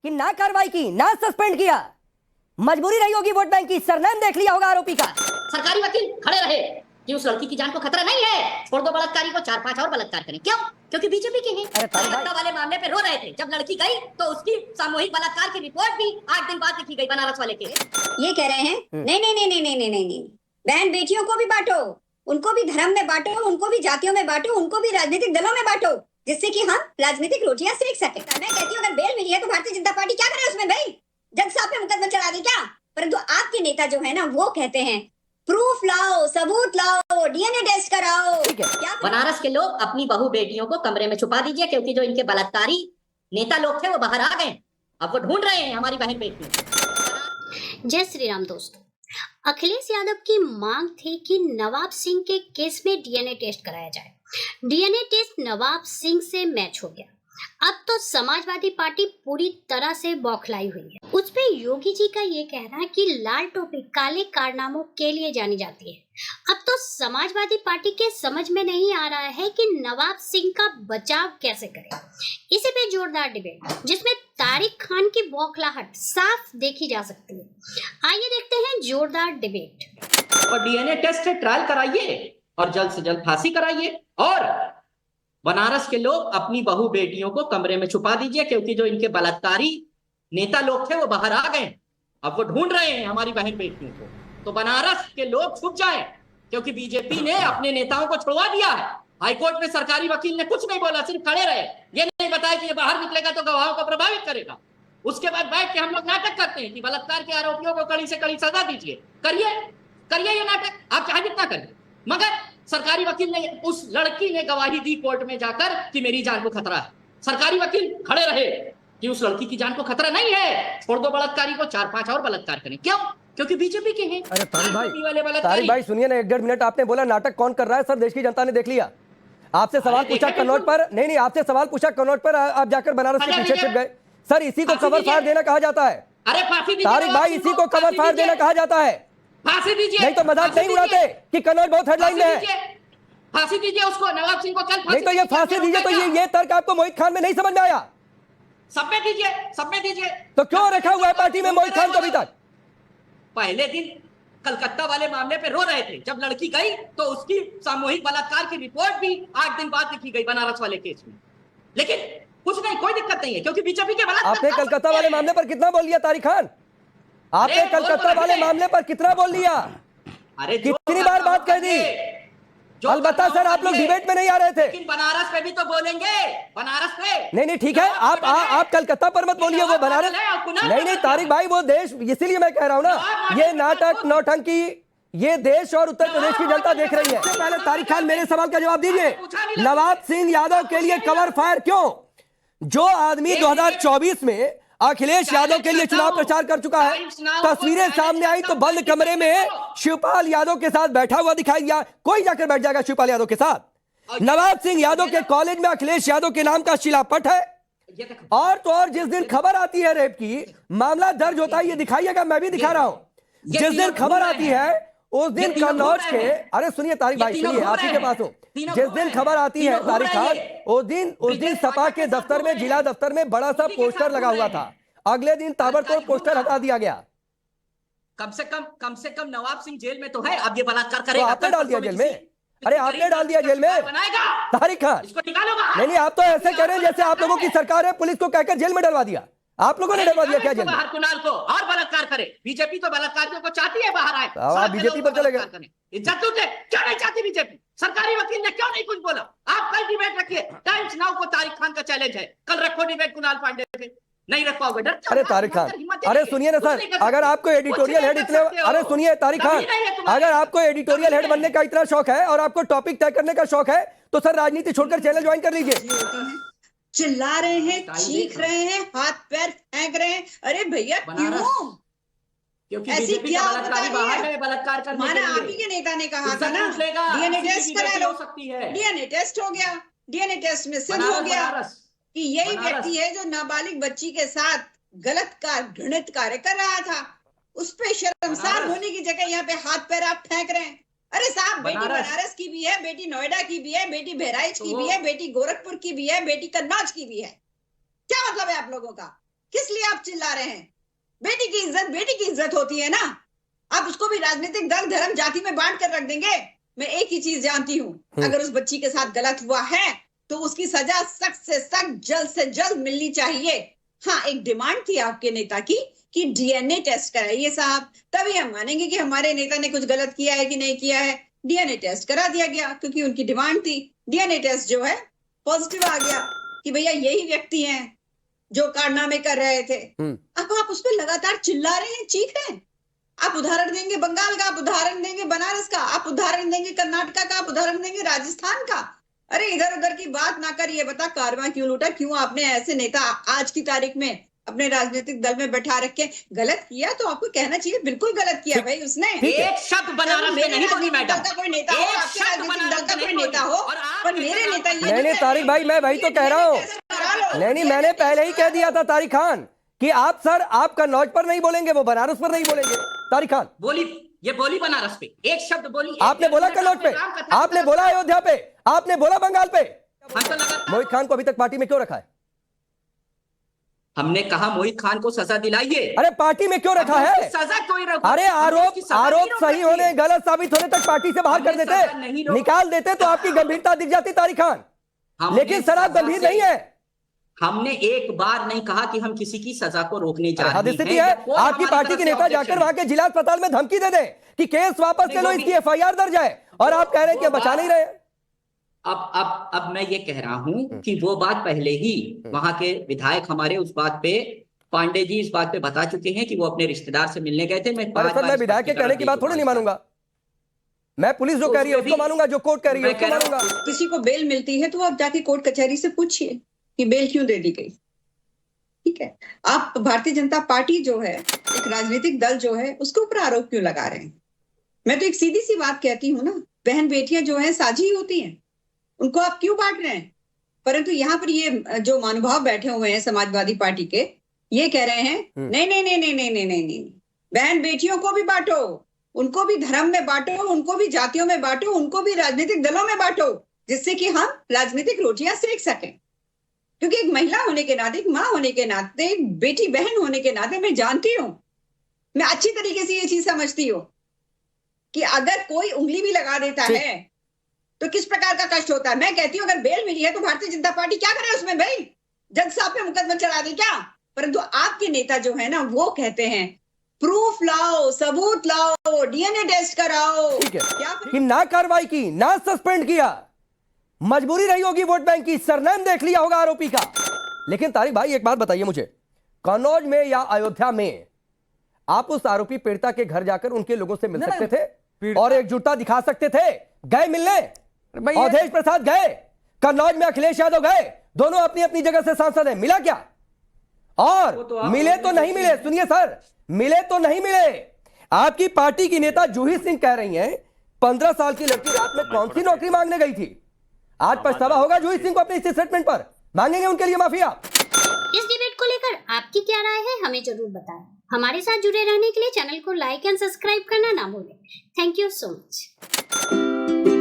कि ना कार्रवाई की, ना सस्पेंड किया। मजबूरी रही होगी वोट बैंक की, सरनेम देख लिया होगा आरोपी का। सरकारी वकील खड़े रहे कि उस लड़की की जान को खतरा नहीं है, छोड़ दो बलात्कारी को, 4-5 और बलात्कार करें। क्यों? क्योंकि बीजेपी के हैं। कलकत्ता वाले मामले पे रो रहे थे, जब लड़की गई तो उसकी सामूहिक बलात्कार की रिपोर्ट भी 8 दिन बाद लिखी गई बनारस वाले के। ये कह रहे हैं नहीं नहीं नहीं नहीं नहीं नहीं नहीं, बहन बेटियों को भी बांटो, उनको भी धर्म में बांटो, उनको भी जातियों में बांटो, उनको भी राजनीतिक दलों में बांटो, जिससे कि हम राजनीतिक रोटियां सेक सके। मैं कहती हूँ अगर बेल मिली है तो भारतीय जनता पार्टी क्या करे उसमें भाई? जज साहब पे मुकदमा चढ़ा दे क्या? परंतु आपके नेता जो है ना वो कहते हैं प्रूफ लाओ, सबूत लाओ, डीएनए टेस्ट कराओ। क्या बनारस के लोग अपनी बहू बेटियों को कमरे में छुपा दीजिए, क्योंकि जो इनके बलात्कारी नेता लोग थे वो बाहर आ गए, अब वो ढूंढ रहे हैं हमारी बहन बेटियों। जय श्री राम दोस्तों, अखिलेश यादव की मांग थी कि नवाब सिंह के केस में डीएनए टेस्ट कराया जाए। डीएनए टेस्ट नवाब सिंह से मैच हो गया। अब तो समाजवादी पार्टी पूरी तरह से बौखलाई हुई है। उस पे योगी जी का ये कहना है कि लाल टोपी काले कारनामों के लिए जानी जाती है। अब तो समाजवादी पार्टी के समझ में नहीं आ रहा है कि नवाब सिंह का बचाव कैसे करें। इसी पे जोरदार डिबेट, जिसमें तारिक खान की बौखलाहट साफ देखी जा सकती है। आइए देखते हैं जोरदार डिबेट। और डीएनए टेस्ट से ट्रायल कराइए और जल्द से जल्द फांसी कराइए, और बनारस के लोग अपनी बहू बेटियों को कमरे में छुपा दीजिए, क्योंकि जो इनके बलात्कारी नेता लोग थे वो बाहर आ गए, अब वो ढूंढ रहे हैं हमारी बहन बेटियों को। तो बनारस के लोग छुप जाएं, क्योंकि बीजेपी ने अपने नेताओं को छुड़वा दिया है। हाईकोर्ट में सरकारी वकील ने कुछ नहीं बोला, सिर्फ खड़े रहे, ये नहीं बताया कि ये बाहर निकलेगा तो गवाहों को प्रभावित करेगा। उसके बाद बैठ के हम लोग नाटक करते हैं कि बलात्कार के आरोपियों को कड़ी से कड़ी सजा दीजिए। करिए ये नाटक, आप चाहे जितना करिए, मगर सरकारी वकील ने, उस लड़की ने गवाही दी कोर्ट में जाकर कि मेरी जान को खतरा है। सरकारी वकील खड़े रहे कि उस लड़की की जान को खतरा नहीं है, छोड़ दो बलात्कारी को, 4-5 और बलात्कार करें। क्यों? क्योंकि बीजेपी के हैं। अरे तारिक भाई सुनिए ना, 1-1.5 मिनट आपने बोला नाटक कौन कर रहा है। सर देश की जनता ने देख लिया। आपसे सवाल पूछा कन्नौज पर, नहीं आपसे सवाल पूछा कन्नौज पर, आप जाकर बनारस के पीछे छिप गए। सर इसी को कवर फायर देना कहा जाता है। अरे फांसी दीजिए तारिक भाई, इसी को कवर फायर देना कहा जाता है। फांसी दीजिए, नहीं तो मजाक नहीं उड़ाते कि कन्नौज बहुत हेडलाइन में है। फांसी दीजिए उसको, नवाब सिंह को कल नहीं तो ये फांसी दीजिए, तो ये तर्क आपको मोहित खान में नहीं समझ में आया? सब में दीजिए। तो क्यों रखा हुआ है पार्टी में मोहित खान को अभी तक? पहले दिन कलकत्ता वाले मामले पे रो रहे थे, जब लड़की गई तो उसकी सामूहिक बलात्कार की रिपोर्ट भी 8 दिन बाद लिखी गई बनारस वाले केस में। लेकिन कुछ नहीं, कोई दिक्कत नहीं है, क्योंकि बीजेपी के बलात्कार। आपने कलकत्ता वाले मामले पर कितना बोल लिया तारिक खान? आपने कलकत्ता वाले मामले पर कितना बोल लिया? अरे कितनी बार बात कह दी? अलबत्ता सर आप लोग डिबेट में नहीं आ रहे थे। लेकिन बनारस पे भी तो बोलेंगे, बनारस पे। नहीं ठीक है, आप कलकत्ता पर मत बोलिए, वो बनारस। नहीं तारिक भाई, वो देश, इसीलिए मैं कह रहा हूं ना, ये नाटक नौटंकी ये देश और उत्तर प्रदेश की जनता देख रही है। पहले तारिक खान मेरे सवाल का जवाब दीजिए। नवाब सिंह यादव के लिए कवर फायर क्यों? जो आदमी 2024 में अखिलेश यादव के लिए चुनाव प्रचार कर चुका है, तस्वीरें सामने आई तो बंद कमरे में शिवपाल यादव के साथ बैठा हुआ दिखाई दिया। कोई जाकर बैठ जाएगा शिवपाल यादव के साथ? नवाब सिंह यादव के कॉलेज में अखिलेश यादव के नाम का शिलापट है। और तो और जिस दिन खबर आती है रेप की, मामला दर्ज होता है, ये दिखाइएगा, मैं भी दिखा रहा हूं। जिस दिन खबर आती है उस दिन कन्नौज के, अरे सुनिए तारिक भाई, सुनिए, आप ही के पास हूं। जिस दिन खबर आती है तारिक खान, उस दिन सपा के दफ्तर में, जिला दफ्तर में बड़ा सा पोस्टर लगा हुआ था। अगले दिन ताबड़तोड़ पोस्टर हटा दिया गया। कम से कम नवाब सिंह जेल में तो है, अब ये बलात्कार करेगा। तो आपने डाल दिया जेल में? अरे आपने डाल दिया जेल में तारिक खान? इसको निकालोगा? नहीं आप तो ऐसे कह रहे हैं जैसे आप लोगों की सरकार है, पुलिस को कहकर जेल में डलवा दिया। आप लोगों ने डलवा दिया क्या जेल में? बाहर कुणाल को और बलात्कार करे। बीजेपी तो बलात्कारियों को चाहती है बाहर आए। आप बीजेपी पर चले गए। इज्जत लूटे, क्यों नहीं चाहती बीजेपी? सरकारी वकील ने क्यों नहीं कुछ बोला? आप कल डिबेट रखिए, टाइम्स नाउ को तारिक खान का चैलेंज है, कल रखो डिबेट कुणाल पांडे पे। नहीं रख पाओगे, डर। अरे तारिक खान, अरे सुनिए ना सर, अगर आपको एडिटोरियल हेड इतने, अरे सुनिए तारिक खान, अगर आपको एडिटोरियल हेड बनने का इतना शौक है और आपको टॉपिक तय करने का शौक है, तो सर राजनीति छोड़कर चैनल ज्वाइन कर लीजिए। चिल्ला रहे हैं, चीख रहे हैं, हाथ पैर फेंक रहे हैं। अरे भैया क्यों? क्योंकि ऐसी क्या बलात्कार करने माना आप ही के नेता ने कहा था ना, डीएनए टेस्ट करा लो। डीएनए टेस्ट हो गया, डीएनए टेस्ट में सिद्ध हो गया कि यही व्यक्ति है जो नाबालिग बच्ची के साथ गलत घृणित कार्य कर रहा था। उस पे शर्मसार होने की जगह यहाँ पे हाथ पैर आप फेंक रहे हैं। अरे साहब, बेटी बनारस की भी है, बेटी नोएडा की भी है, बेटी बहराइच की भी है, बेटी गोरखपुर की भी है, बेटी कन्नौज की भी है। क्या मतलब है आप लोगों का? किस लिए आप चिल्ला रहे हैं? बेटी की इज्जत होती है ना। आप उसको भी राजनीतिक दल, धर्म, जाति में बांट कर रख देंगे। मैं एक ही चीज जानती हूँ, अगर उस बच्ची के साथ गलत हुआ है तो उसकी सजा सख्त से सख्त, जल्द से जल्द मिलनी चाहिए। हाँ, एक डिमांड थी आपके नेता की कि डीएनए टेस्ट कराइए साहब, तभी हम मानेंगे कि हमारे नेता ने कुछ गलत किया है कि नहीं किया है। डीएनए टेस्ट करा दिया गया क्योंकि उनकी डिमांड थी। डीएनए टेस्ट जो है पॉजिटिव आ गया कि भैया यही व्यक्ति हैं जो कारनामे कर रहे थे। अब आप उस पर लगातार चिल्ला रहे हैं, चीख रहे हैं। आप उदाहरण देंगे बंगाल का, आप उदाहरण देंगे बनारस का, आप उदाहरण देंगे कर्नाटका का, आप उदाहरण देंगे राजस्थान का। अरे इधर उधर की बात ना करिए, बता कारवां क्यों लूटा? क्यों आपने ऐसे नेता आज की तारीख में अपने राजनीतिक दल में बैठा रखे? गलत किया तो आपको कहना चाहिए, बिल्कुल गलत किया भाई उसने। एक शब्द बनारस में नहीं बोली मैडम। का कोई नेता हो, आपके राजनीतिक दल का कोई नेता हो, पर मेरे नेता ये नहीं तारिक भाई, मैं वही तो कह रहा हूँ। नहीं, मैंने पहले ही कह दिया था तारिक खान कि आप सर, आप कन्नौज पर नहीं बोलेंगे, वो बनारस पर नहीं बोलेंगे। तारिक खान ये बोली बनारस पे, एक शब्द बोली। आपने बोला कन्नौज पे, आपने बोला अयोध्या पे, आपने बोला बंगाल पे। मोहित खान को अभी तक पार्टी में क्यों रखा है? हमने कहा मोहित खान को सजा दिलाइए। अरे पार्टी में क्यों रखा है? सजा कोई रखा? अरे आरोप सही होने, गलत साबित होने तक पार्टी से बाहर कर देते, निकाल देते तो आपकी गंभीरता दिख जाती तारिक खान। लेकिन सर आप गंभीर नहीं है। हमने एक बार नहीं कहा कि हम किसी की सजा को रोकने जा रहे हैं। स्थिति है आपकी पार्टी के नेता जाकर वहां के जिला अस्पताल में धमकी दे दे कि केस वापस ले लो, इसकी एफआईआर दर्ज है, और आप कह रहे हैं कि बचा नहीं रहे। अब मैं ये कह रहा हूं कि वो बात पहले ही वहां के विधायक हमारे उस बात पे, पांडे जी इस बात पे बता चुके हैं कि वो अपने रिश्तेदार से मिलने गए थे। मैं विधायक के कहने की बात थोड़ी नहीं मानूंगा। मैं पुलिस जो कह रही है उसको मानूंगा, जो कोर्ट कह रही है उसको मानूंगा। किसी को बेल मिलती है तो आप जाके कोर्ट कचहरी से पूछिए कि बेल क्यों दे दी गई। ठीक है, आप भारतीय जनता पार्टी जो है, एक राजनीतिक दल जो है, उसके ऊपर आरोप क्यों लगा रहे हैं? मैं तो एक सीधी सी बात कहती हूँ ना, बहन बेटियां जो है साझी होती हैं, उनको आप क्यों बांट रहे हैं? परंतु यहाँ पर ये जो महानुभाव बैठे हुए हैं समाजवादी पार्टी के, ये कह रहे हैं नहीं नहीं नहीं नहीं नहीं नहीं नहीं नहीं, बहन बेटियों को भी बांटो, उनको भी धर्म में बांटो, उनको भी जातियों में बांटो, उनको भी राजनीतिक दलों में बांटो, जिससे कि हम राजनीतिक रोटियां सेक सकें। क्योंकि एक महिला होने के नाते, एक माँ होने के नाते, एक बेटी बहन होने के नाते मैं जानती हूँ, मैं अच्छी तरीके से ये चीज समझती हूँ कि अगर कोई उंगली भी लगा देता है तो किस प्रकार का कष्ट होता है। मैं कहती हूँ अगर बेल मिली है तो भारतीय जनता पार्टी क्या करे उसमें भाई? जज साहब पे मुकदमा चला दे क्या? परंतु आपके नेता जो है ना, वो कहते हैं प्रूफ लाओ, सबूत लाओ, डीएनए टेस्ट कराओ। क्या कि ना कार्रवाई की, ना सस्पेंड किया, मजबूरी रही होगी वोट बैंक की, सरनेम देख लिया होगा आरोपी का। लेकिन तारिक भाई एक बात बताइए मुझे, कन्नौज में या अयोध्या में आप उस आरोपी पीड़िता के घर जाकर उनके लोगों से मिल सकते थे और एकजुटता दिखा सकते थे? गए मिलने? अवधेश प्रसाद गए, कन्नौज में अखिलेश यादव गए, दोनों अपनी अपनी जगह से सांसद हैं, मिला क्या? और मिले तो नहीं मिले, सुनिए सर, मिले तो नहीं मिले। आपकी पार्टी की नेता जूही सिंह कह रही हैं 15 साल की लड़की रात में कौन सी नौकरी मांगने गई थी? आज पछतावा होगा जूही सिंह को अपने इस स्टेटमेंट पर, मांगेंगे उनके लिए माफी आप। इस डिबेट को लेकर आपकी क्या राय है, हमें जरूर बताएं। हमारे साथ जुड़े रहने के लिए चैनल को लाइक एंड सब्सक्राइब करना ना भूलें। Thank you so much.